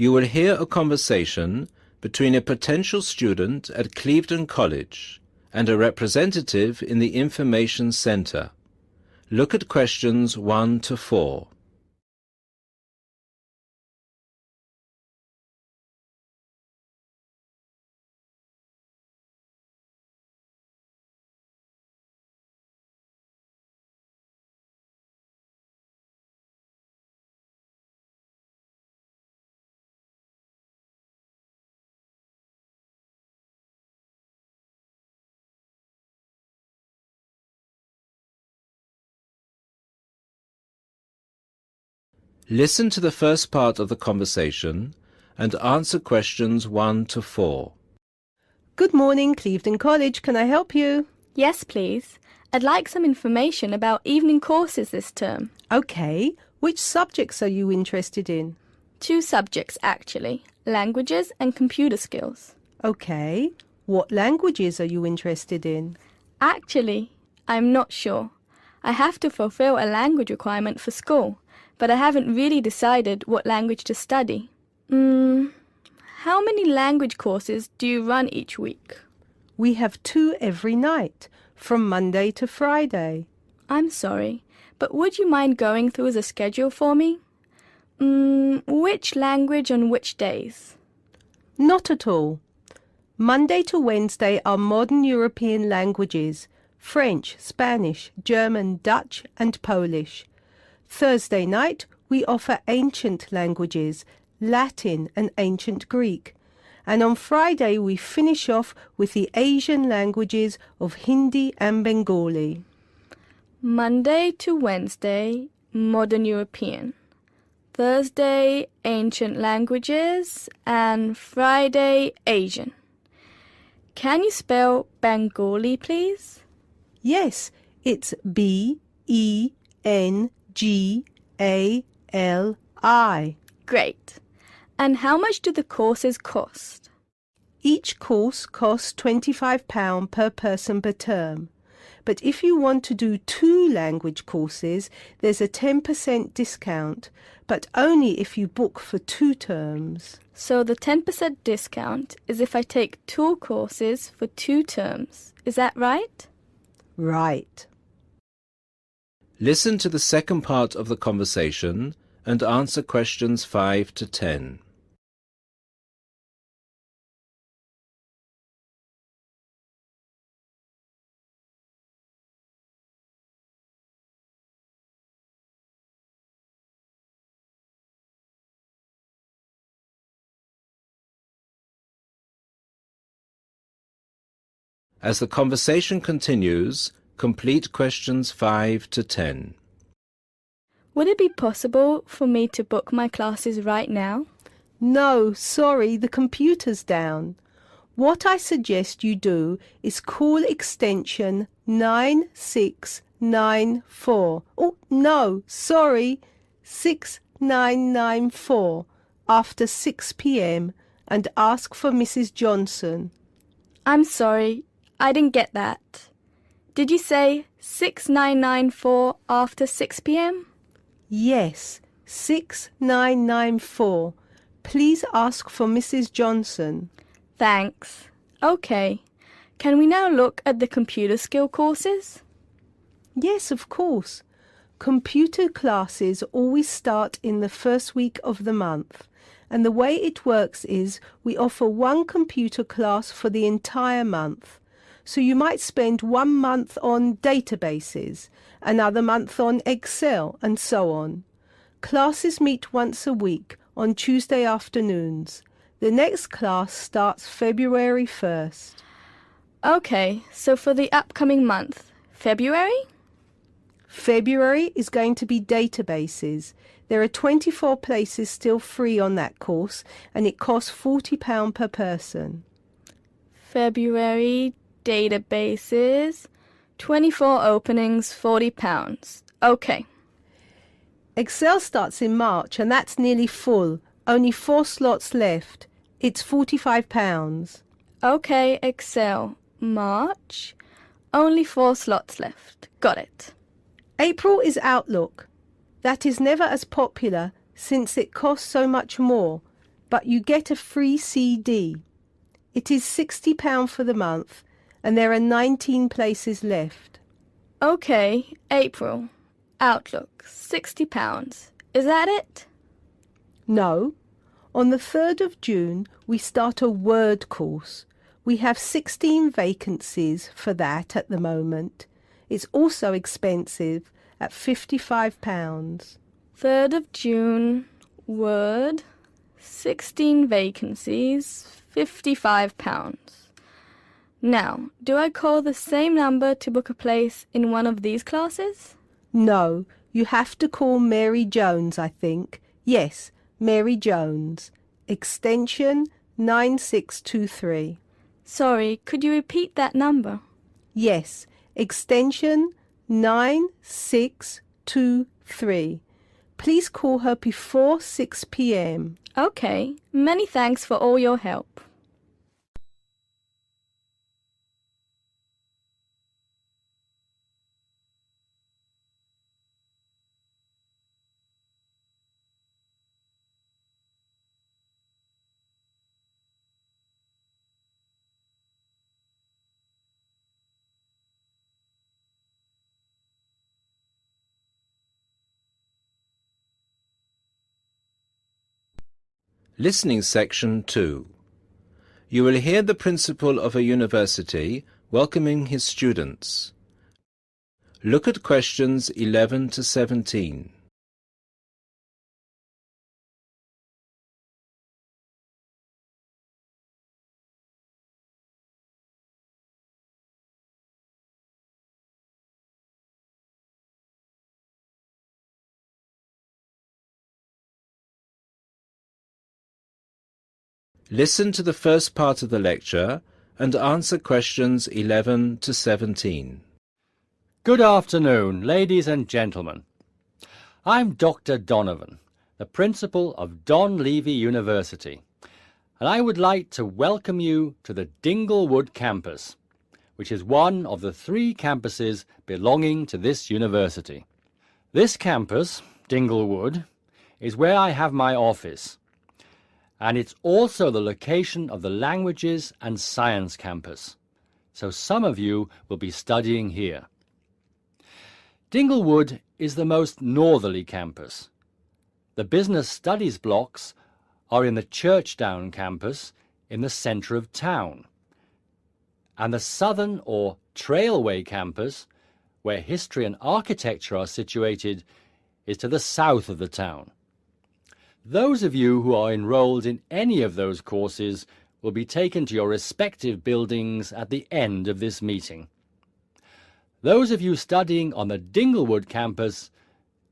You will hear a conversation between a potential student at Clevedon College and a representative in the Information Centre. Look at questions 1 to 4. Listen to the first part of the conversation and answer questions 1 to 4. Good morning, Clevedon College. Can I help you? Yes, please. I'd like some information about evening courses this term. Okay. Which subjects are you interested in? 2 subjects, actually. Languages and computer skills. Okay. What languages are you interested in? Actually, I'm not sure. I have to fulfill a language requirement for school, but I haven't really decided what language to study. How many language courses do you run each week? We have 2 every night, from Monday to Friday. I'm sorry, but would you mind going through the schedule for me? Which language on which days? Not at all. Monday to Wednesday are modern European languages, French, Spanish, German, Dutch and Polish. Thursday night we offer ancient languages, Latin and ancient Greek. And on Friday we finish off with the Asian languages of Hindi and Bengali. Monday to Wednesday, modern European. Thursday, ancient languages, and Friday, Asian. Can you spell Bengali, please? Yes, it's B-E-N-G-A-L-I. Great. And how much do the courses cost? Each course costs £25 per person per term. But if you want to do 2 language courses, there's a 10% discount, but only if you book for 2 terms. So the 10% discount is if I take 2 courses for 2 terms. Is that right? Right. Listen to the second part of the conversation and answer questions 5 to 10. As the conversation continues, complete questions 5 to 10. Would it be possible for me to book my classes right now? No, sorry, the computer's down. What I suggest you do is call extension 9694. Oh, no, sorry, 6994 after 6 p.m. and ask for Mrs. Johnson. I'm sorry, I didn't get that. Did you say 6994 after 6 p.m.? Yes, 6994. Please ask for Mrs. Johnson. Thanks. Okay. Can we now look at the computer skill courses? Yes, of course. Computer classes always start in the first week of the month. And the way it works is we offer 1 computer class for the entire month. So you might spend 1 month on databases, another month on Excel, and so on. Classes meet once a week on Tuesday afternoons. The next class starts February 1st. Okay, so for the upcoming month, February? February is going to be databases. There are 24 places still free on that course, and it costs £40 per person. February, databases, 24 openings, £40. Okay. Excel starts in March, and that's nearly full. Only 4 slots left. It's £45. Okay, Excel, March, only 4 slots left. Got it. April is Outlook. That is never as popular since it costs so much more. but you get a free CD. It is £60 for the month, and there are 19 places left. Okay, April. Outlook, £60. Is that it? No. On the 3rd of June, we start a Word course. We have 16 vacancies for that at the moment. It's also expensive at £55. 3rd of June, Word, 16 vacancies, £55. Now, do I call the same number to book a place in one of these classes? No, you have to call Mary Jones, I think. Yes, Mary Jones. Extension 9623. Sorry, could you repeat that number? Yes, extension 9623. Please call her before 6 p.m. Okay, many thanks for all your help. Listening Section 2. You will hear the principal of a university welcoming his students. Look at questions 11 to 17. Listen to the first part of the lecture and answer questions 11 to 17. Good afternoon, ladies and gentlemen. I'm Dr. Donovan, the principal of Don Levy University, and I would like to welcome you to the Dinglewood campus, which is one of the 3 campuses belonging to this university. This campus, Dinglewood, is where I have my office, and it's also the location of the Languages and Science campus, so some of you will be studying here. Dinglewood is the most northerly campus. The business studies blocks are in the Churchdown campus in the centre of town, and the southern or Trailway campus, where history and architecture are situated, is to the south of the town. Those of you who are enrolled in any of those courses will be taken to your respective buildings at the end of this meeting. Those of you studying on the Dinglewood campus,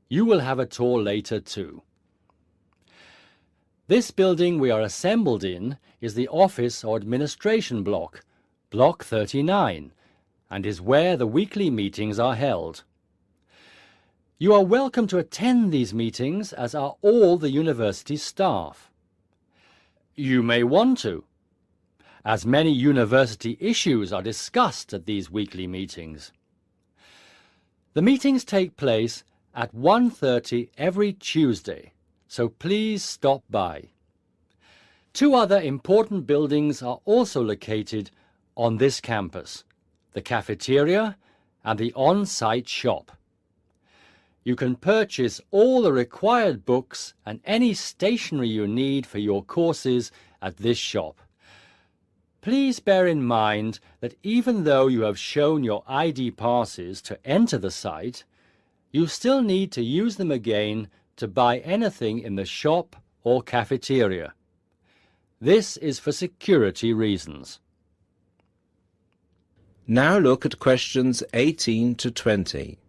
you will have a tour later too. This building we are assembled in is the office or administration block, Block 39, and is where the weekly meetings are held. You are welcome to attend these meetings, as are all the university staff. You may want to, as many university issues are discussed at these weekly meetings. The meetings take place at 1:30 every Tuesday, so please stop by. 2 other important buildings are also located on this campus, the cafeteria and the on-site shop. You can purchase all the required books and any stationery you need for your courses at this shop. Please bear in mind that even though you have shown your ID passes to enter the site, you still need to use them again to buy anything in the shop or cafeteria. This is for security reasons. Now look at questions 18 to 20.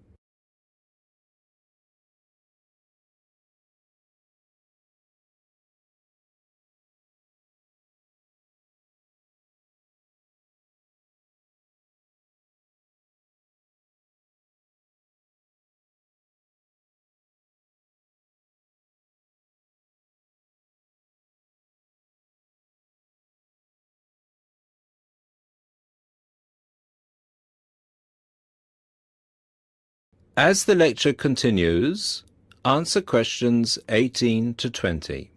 As the lecture continues, answer questions 18 to 20.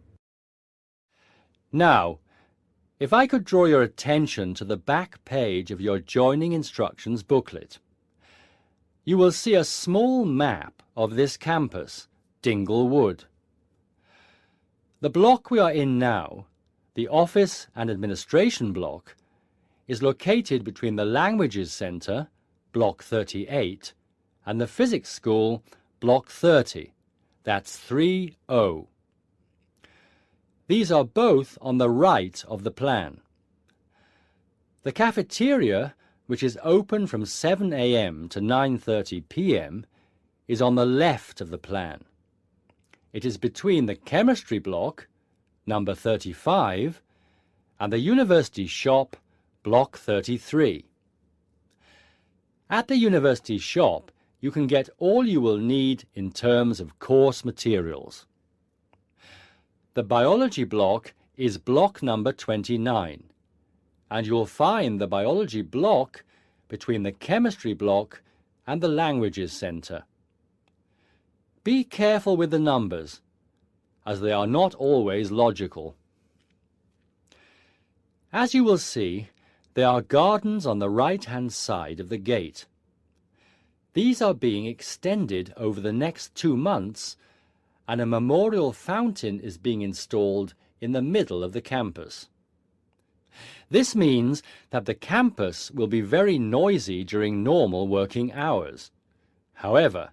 Now, if I could draw your attention to the back page of your joining instructions booklet, you will see a small map of this campus, Dingle Wood. The block we are in now, the Office and Administration block, is located between the Languages Centre, Block 38, and the Physics School, Block 30. That's 3O. These are both on the right of the plan. The cafeteria, which is open from 7 a.m. to 9:30 p.m, is on the left of the plan. It is between the Chemistry block, number 35, and the University shop, Block 33. At the University shop, you can get all you will need in terms of course materials. The Biology block is block number 29, and you'll find the Biology block between the Chemistry block and the Languages Centre. Be careful with the numbers, as they are not always logical. As you will see, there are gardens on the right-hand side of the gate. These are being extended over the next 2 months, and a memorial fountain is being installed in the middle of the campus. This means that the campus will be very noisy during normal working hours. However,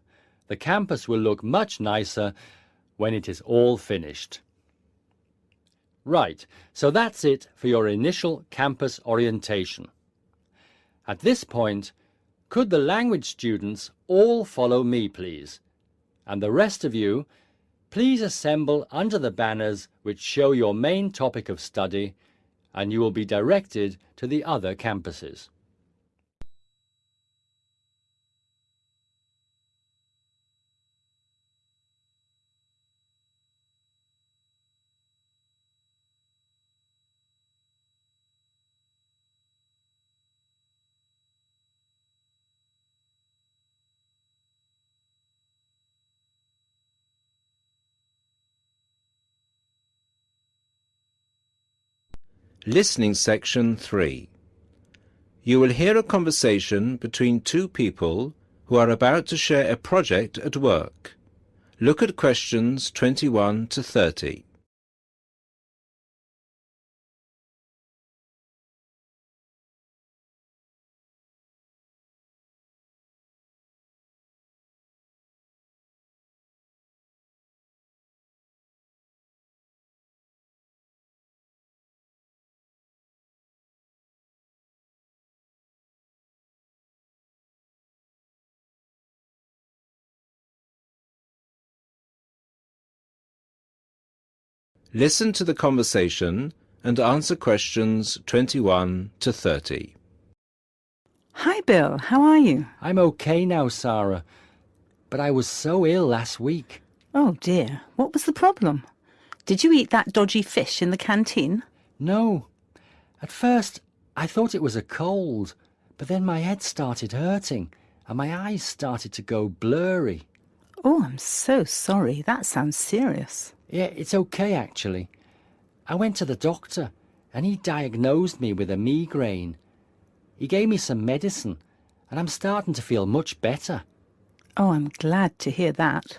the campus will look much nicer when it is all finished. Right, so that's it for your initial campus orientation. At this point, could the language students all follow me, please? And the rest of you, please assemble under the banners which show your main topic of study, and you will be directed to the other campuses. Listening section 3. You will hear a conversation between two people who are about to share a project at work. Look at questions 21 to 30. Listen to the conversation and answer questions 21 to 30. Hi Bill, how are you? I'm okay now, Sarah, but I was so ill last week. Oh dear, what was the problem? Did you eat that dodgy fish in the canteen? No. At first, I thought it was a cold, but then my head started hurting and my eyes started to go blurry. Oh, I'm so sorry. That sounds serious. Yeah, it's okay actually. I went to the doctor and he diagnosed me with a migraine. He gave me some medicine and I'm starting to feel much better. Oh, I'm glad to hear that.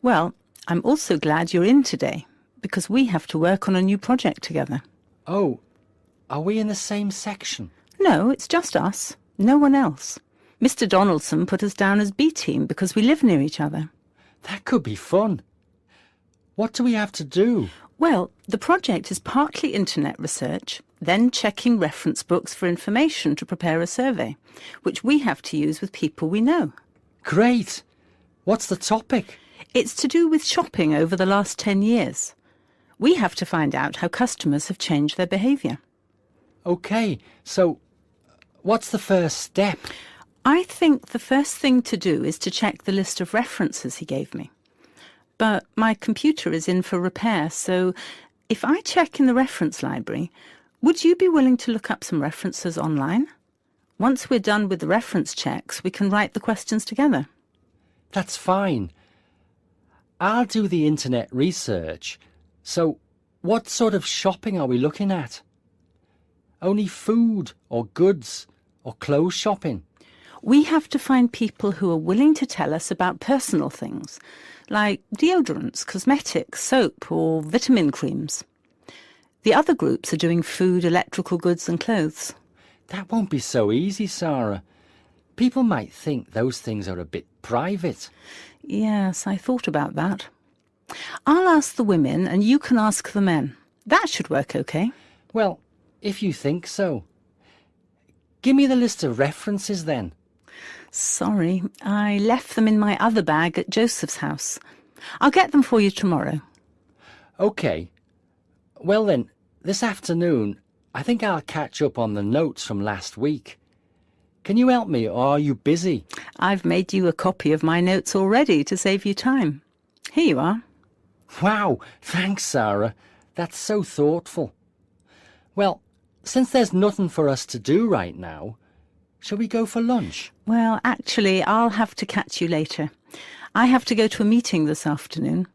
Well, I'm also glad you're in today because we have to work on a new project together. Oh, are we in the same section? No, it's just us. No one else. Mr. Donaldson put us down as B team because we live near each other. That could be fun. What do we have to do? Well, the project is partly internet research, then checking reference books for information to prepare a survey, which we have to use with people we know. Great! What's the topic? It's to do with shopping over the last 10 years. We have to find out how customers have changed their behaviour. Okay, so what's the first step? I think the first thing to do is to check the list of references he gave me. But my computer is in for repair, so if I check in the reference library, would you be willing to look up some references online? Once we're done with the reference checks, we can write the questions together. That's fine. I'll do the internet research. So What sort of shopping are we looking at? Only food or goods or clothes shopping? We have to find people who are willing to tell us about personal things, like deodorants, cosmetics, soap, or vitamin creams. The other groups are doing food, electrical goods and clothes. That won't be so easy, Sarah. People might think those things are a bit private. Yes, I thought about that. I'll ask the women and you can ask the men. That should work okay. Well, if you think so. Give me the list of references then. Sorry, I left them in my other bag at Joseph's house. I'll get them for you tomorrow. OK. Well then, this afternoon, I think I'll catch up on the notes from last week. Can you help me, or are you busy? I've made you a copy of my notes already to save you time. Here you are. Wow, thanks, Sarah. That's so thoughtful. Well, since there's nothing for us to do right now, shall we go for lunch? Well, actually, I'll have to catch you later. I have to go to a meeting this afternoon.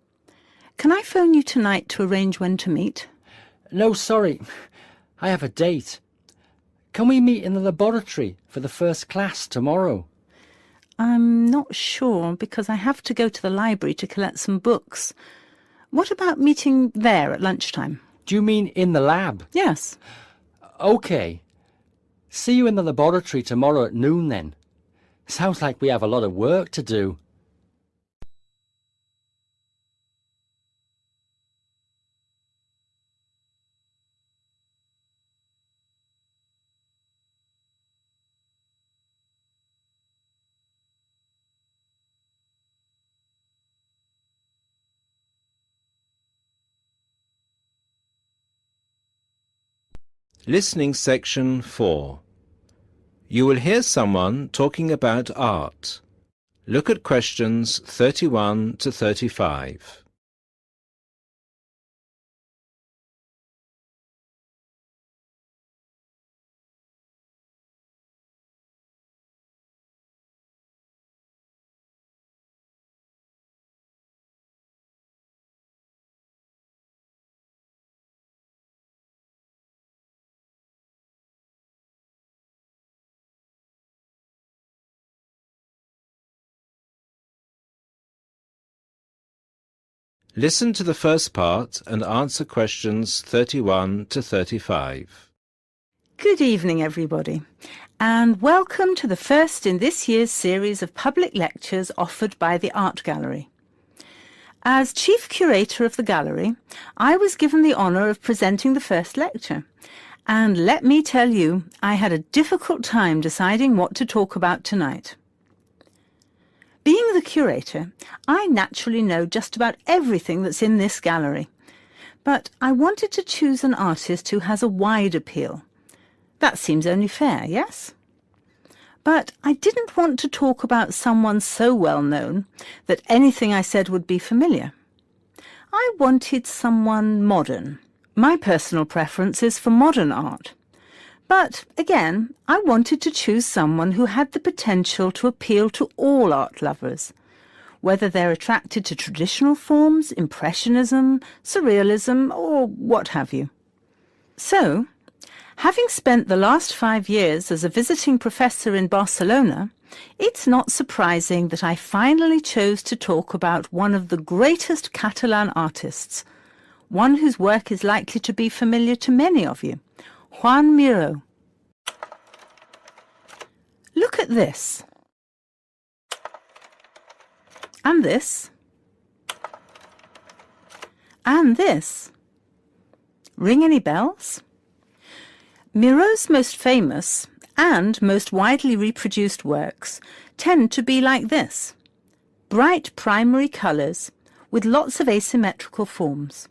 Can I phone you tonight to arrange when to meet? No, sorry. I have a date. Can we meet in the laboratory for the first class tomorrow? I'm not sure, because I have to go to the library to collect some books. What about meeting there at lunchtime? Do you mean in the lab? Yes. OK. See you in the laboratory tomorrow at noon then. Sounds like we have a lot of work to do. Listening section 4. You will hear someone talking about art. Look at questions 31 to 35. Listen to the first part and answer questions 31 to 35. Good evening, everybody, and welcome to the first in this year's series of public lectures offered by the Art Gallery. As Chief Curator of the Gallery, I was given the honour of presenting the first lecture, and let me tell you, I had a difficult time deciding what to talk about tonight. Being the curator, I naturally know just about everything that's in this gallery, but I wanted to choose an artist who has a wide appeal. That seems only fair, yes? But I didn't want to talk about someone so well known that anything I said would be familiar. I wanted someone modern. My personal preference is for modern art. But, again, I wanted to choose someone who had the potential to appeal to all art lovers, whether they're attracted to traditional forms, Impressionism, Surrealism, or what have you. So, having spent the last 5 years as a visiting professor in Barcelona, it's not surprising that I finally chose to talk about one of the greatest Catalan artists, one whose work is likely to be familiar to many of you, Joan Miró. Look at this. And this. And this. Ring any bells? Miró's most famous and most widely reproduced works tend to be like this. Bright primary colours with lots of asymmetrical forms.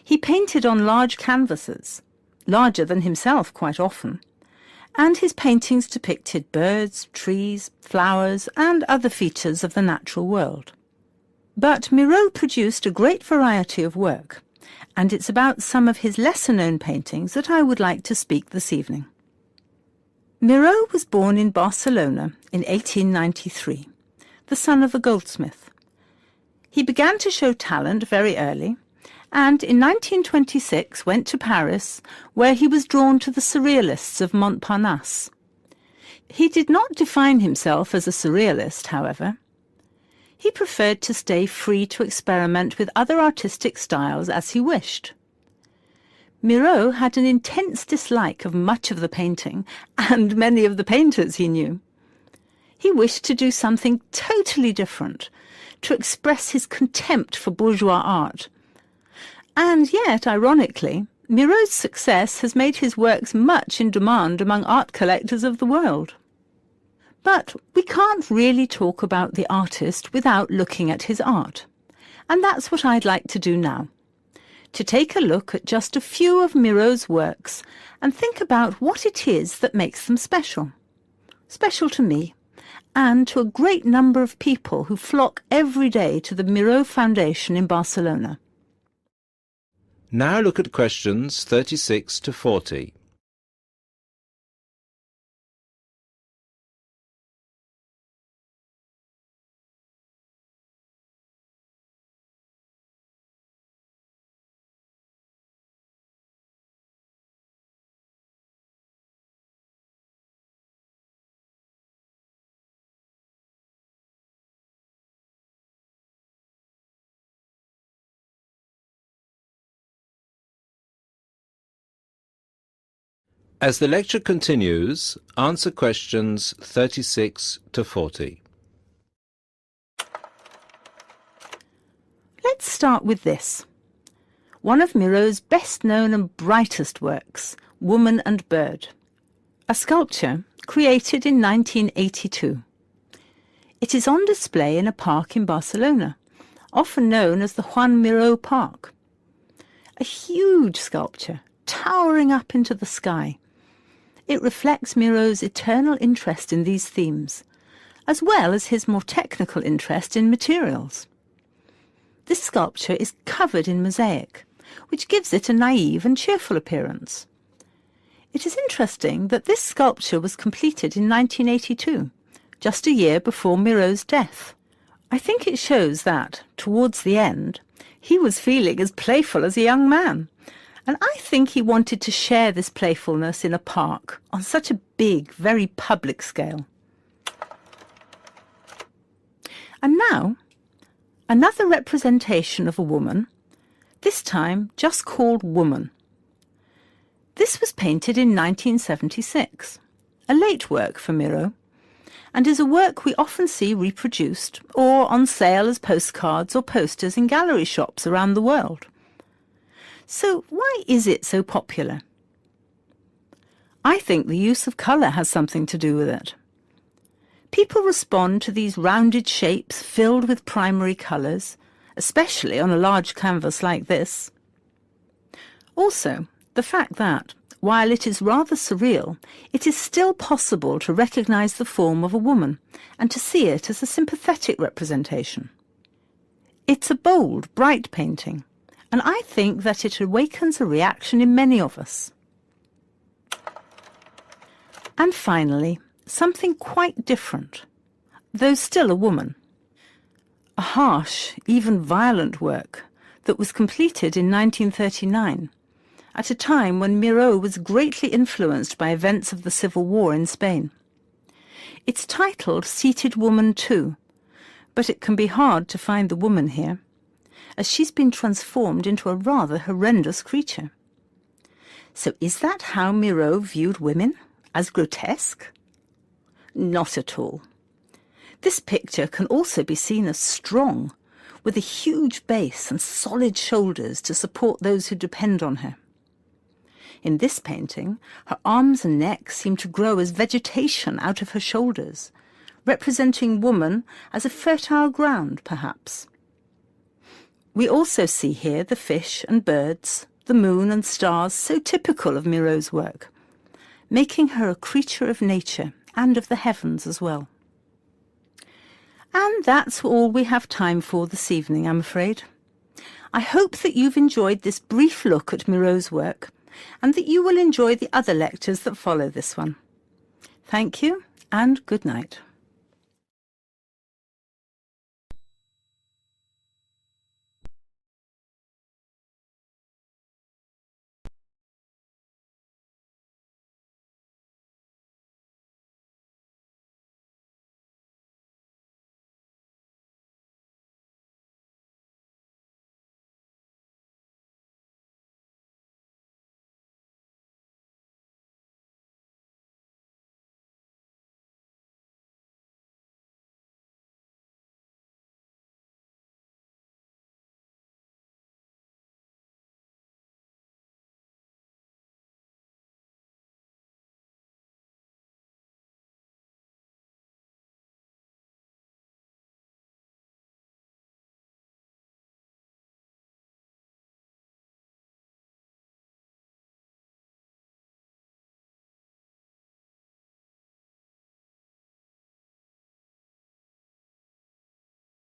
He painted on large canvases, larger than himself quite often, and his paintings depicted birds, trees, flowers, and other features of the natural world. But Miró produced a great variety of work, and it's about some of his lesser-known paintings that I would like to speak this evening. Miró was born in Barcelona in 1893, the son of a goldsmith. He began to show talent very early, and in 1926 went to Paris, where he was drawn to the Surrealists of Montparnasse. He did not define himself as a Surrealist, however. He preferred to stay free to experiment with other artistic styles as he wished. Miro had an intense dislike of much of the painting and many of the painters he knew. He wished to do something totally different, to express his contempt for bourgeois art. And yet, ironically, Miro's success has made his works much in demand among art collectors of the world. But we can't really talk about the artist without looking at his art. And that's what I'd like to do now. To take a look at just a few of Miro's works and think about what it is that makes them special. Special to me, and to a great number of people who flock every day to the Miro Foundation in Barcelona. Now look at questions 36 to 40. As the lecture continues, answer questions 36 to 40. Let's start with this. One of Miro's best-known and brightest works, Woman and Bird. A sculpture created in 1982. It is on display in a park in Barcelona, often known as the Juan Miró Park. A huge sculpture, towering up into the sky. It reflects Miro's eternal interest in these themes, as well as his more technical interest in materials. This sculpture is covered in mosaic, which gives it a naive and cheerful appearance. It is interesting that this sculpture was completed in 1982, just a year before Miro's death. I think it shows that, towards the end, he was feeling as playful as a young man. And I think he wanted to share this playfulness in a park on such a big, very public scale. And now, another representation of a woman, this time just called Woman. This was painted in 1976, a late work for Miro, and is a work we often see reproduced or on sale as postcards or posters in gallery shops around the world. So why is it so popular? I think the use of colour has something to do with it. People respond to these rounded shapes filled with primary colours, especially on a large canvas like this. Also, the fact that, while it is rather surreal, it is still possible to recognise the form of a woman and to see it as a sympathetic representation. It's a bold, bright painting, and I think that it awakens a reaction in many of us. And finally, something quite different, though still a woman. A harsh, even violent work that was completed in 1939, at a time when Miro was greatly influenced by events of the Civil War in Spain. It's titled Seated Woman 2, but it can be hard to find the woman here, as she's been transformed into a rather horrendous creature. So is that how Miro viewed women? As grotesque? Not at all. This picture can also be seen as strong, with a huge base and solid shoulders to support those who depend on her. In this painting, her arms and neck seem to grow as vegetation out of her shoulders, representing woman as a fertile ground, perhaps. We also see here the fish and birds, the moon and stars so typical of Miro's work, making her a creature of nature and of the heavens as well. And that's all we have time for this evening, I'm afraid. I hope that you've enjoyed this brief look at Miro's work and that you will enjoy the other lectures that follow this one. Thank you and good night.